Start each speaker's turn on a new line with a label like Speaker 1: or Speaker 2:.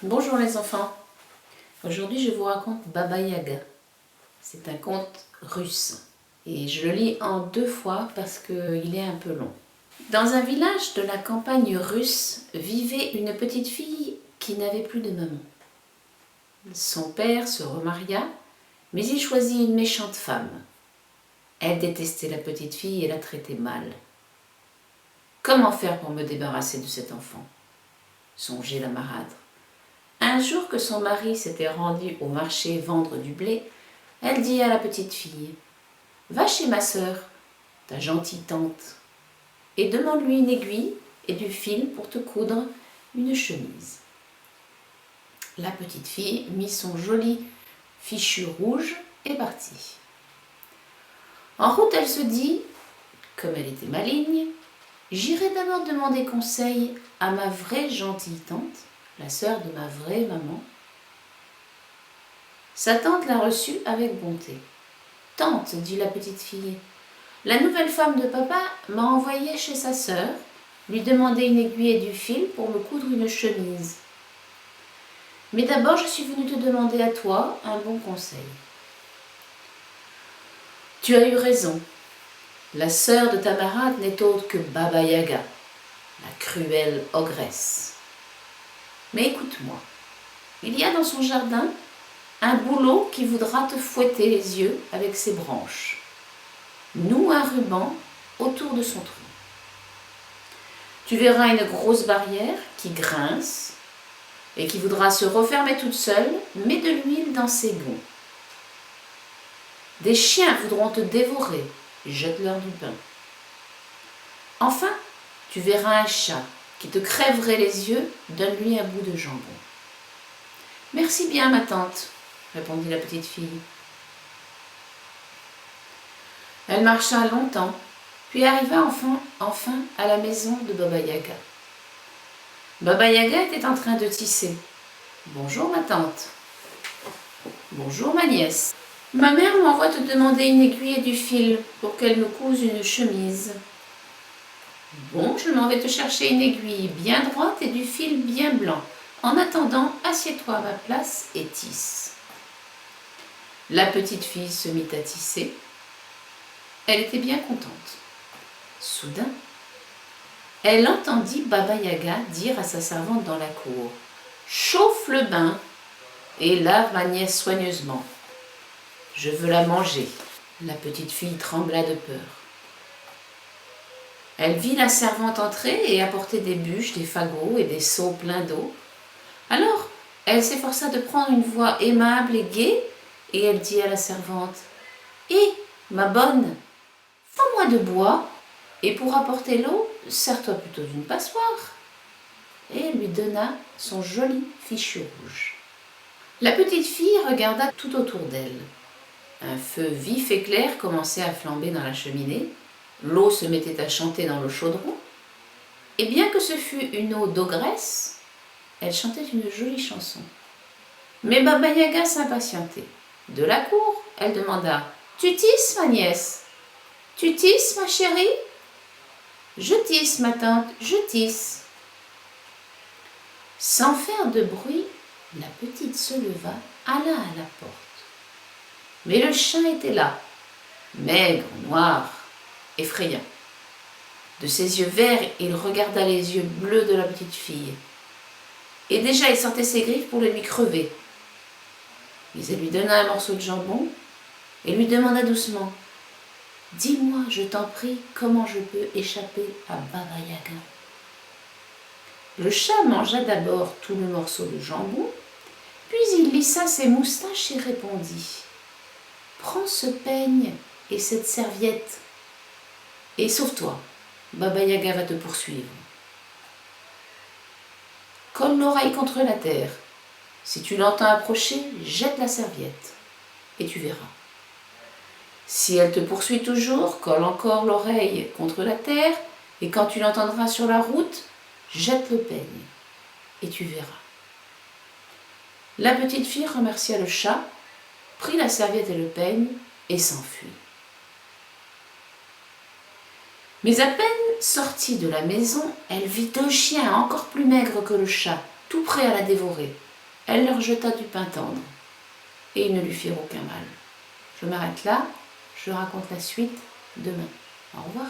Speaker 1: Bonjour les enfants. Aujourd'hui je vous raconte Baba Yaga. C'est un conte russe et je le lis en 2 fois parce qu'il est un peu long. Dans un village de la campagne russe vivait une petite fille qui n'avait plus de maman. Son père se remaria, mais il choisit une méchante femme. Elle détestait la petite fille et la traitait mal. Comment faire pour me débarrasser de cet enfant? Songeait la marâtre. Un jour que son mari s'était rendu au marché vendre du blé, elle dit à la petite fille « Va chez ma sœur, ta gentille tante, et demande-lui une aiguille et du fil pour te coudre une chemise. » La petite fille mit son joli fichu rouge et partit. En route, elle se dit, comme elle était maligne, « J'irai d'abord demander conseil à ma vraie gentille tante, la sœur de ma vraie maman. » Sa tante la reçut avec bonté. « Tante, dit la petite fille, la nouvelle femme de papa m'a envoyée chez sa sœur, lui demander une aiguille et du fil pour me coudre une chemise. Mais d'abord, je suis venue te demander à toi un bon conseil. » « Tu as eu raison. La sœur de ta marâtre n'est autre que Baba Yaga, la cruelle ogresse. Mais écoute-moi, il y a dans son jardin un bouleau qui voudra te fouetter les yeux avec ses branches. Noue un ruban autour de son trou. Tu verras une grosse barrière qui grince et qui voudra se refermer toute seule, mets de l'huile dans ses gonds. Des chiens voudront te dévorer, jette-leur du pain. Enfin, tu verras un chat qui te crèverait les yeux, donne-lui un bout de jambon. « Merci bien, ma tante, » répondit la petite fille. Elle marcha longtemps, puis arriva enfin à la maison de Baba Yaga. Baba Yaga était en train de tisser. « Bonjour, ma tante. »« Bonjour, ma nièce. Ma mère m'envoie te demander une aiguille et du fil pour qu'elle me couse une chemise. » « Bon, je m'en vais te chercher une aiguille bien droite et du fil bien blanc. En attendant, assieds-toi à ma place et tisse. » La petite fille se mit à tisser. Elle était bien contente. Soudain, elle entendit Baba Yaga dire à sa servante dans la cour « Chauffe le bain et lave ma nièce soigneusement. Je veux la manger. » La petite fille trembla de peur. Elle vit la servante entrer et apporter des bûches, des fagots et des seaux pleins d'eau. Alors, elle s'efforça de prendre une voix aimable et gaie, et elle dit à la servante « Hé, ma bonne, fends-moi de bois, et pour apporter l'eau, sers-toi plutôt d'une passoire. » Et elle lui donna son joli fichu rouge. La petite fille regarda tout autour d'elle. Un feu vif et clair commençait à flamber dans la cheminée. L'eau se mettait à chanter dans le chaudron, et bien que ce fût une eau d'ogresse, elle chantait une jolie chanson. Mais Baba Yaga s'impatientait. De la cour, elle demanda « Tu tisses, ma nièce? Tu tisses, ma chérie? »« Je tisse, ma tante, je tisse. » Sans faire de bruit, la petite se leva, alla à la porte. Mais le chat était là, maigre, noir, effrayant. De ses yeux verts, il regarda les yeux bleus de la petite fille. Et déjà, il sortait ses griffes pour le lui crever. Mais elle lui donna un morceau de jambon et lui demanda doucement « Dis-moi, je t'en prie, comment je peux échapper à Baba Yaga ?» Le chat mangea d'abord tout le morceau de jambon, puis il lissa ses moustaches et répondit « Prends ce peigne et cette serviette et sauve-toi, Baba Yaga va te poursuivre. Colle l'oreille contre la terre. Si tu l'entends approcher, jette la serviette et tu verras. Si elle te poursuit toujours, colle encore l'oreille contre la terre et quand tu l'entendras sur la route, jette le peigne et tu verras. » La petite fille remercia le chat, prit la serviette et le peigne et s'enfuit. Mais à peine sortie de la maison, elle vit 2 chiens encore plus maigres que le chat, tout prêts à la dévorer. Elle leur jeta du pain tendre, et ils ne lui firent aucun mal. Je m'arrête là, je raconte la suite demain. Au revoir.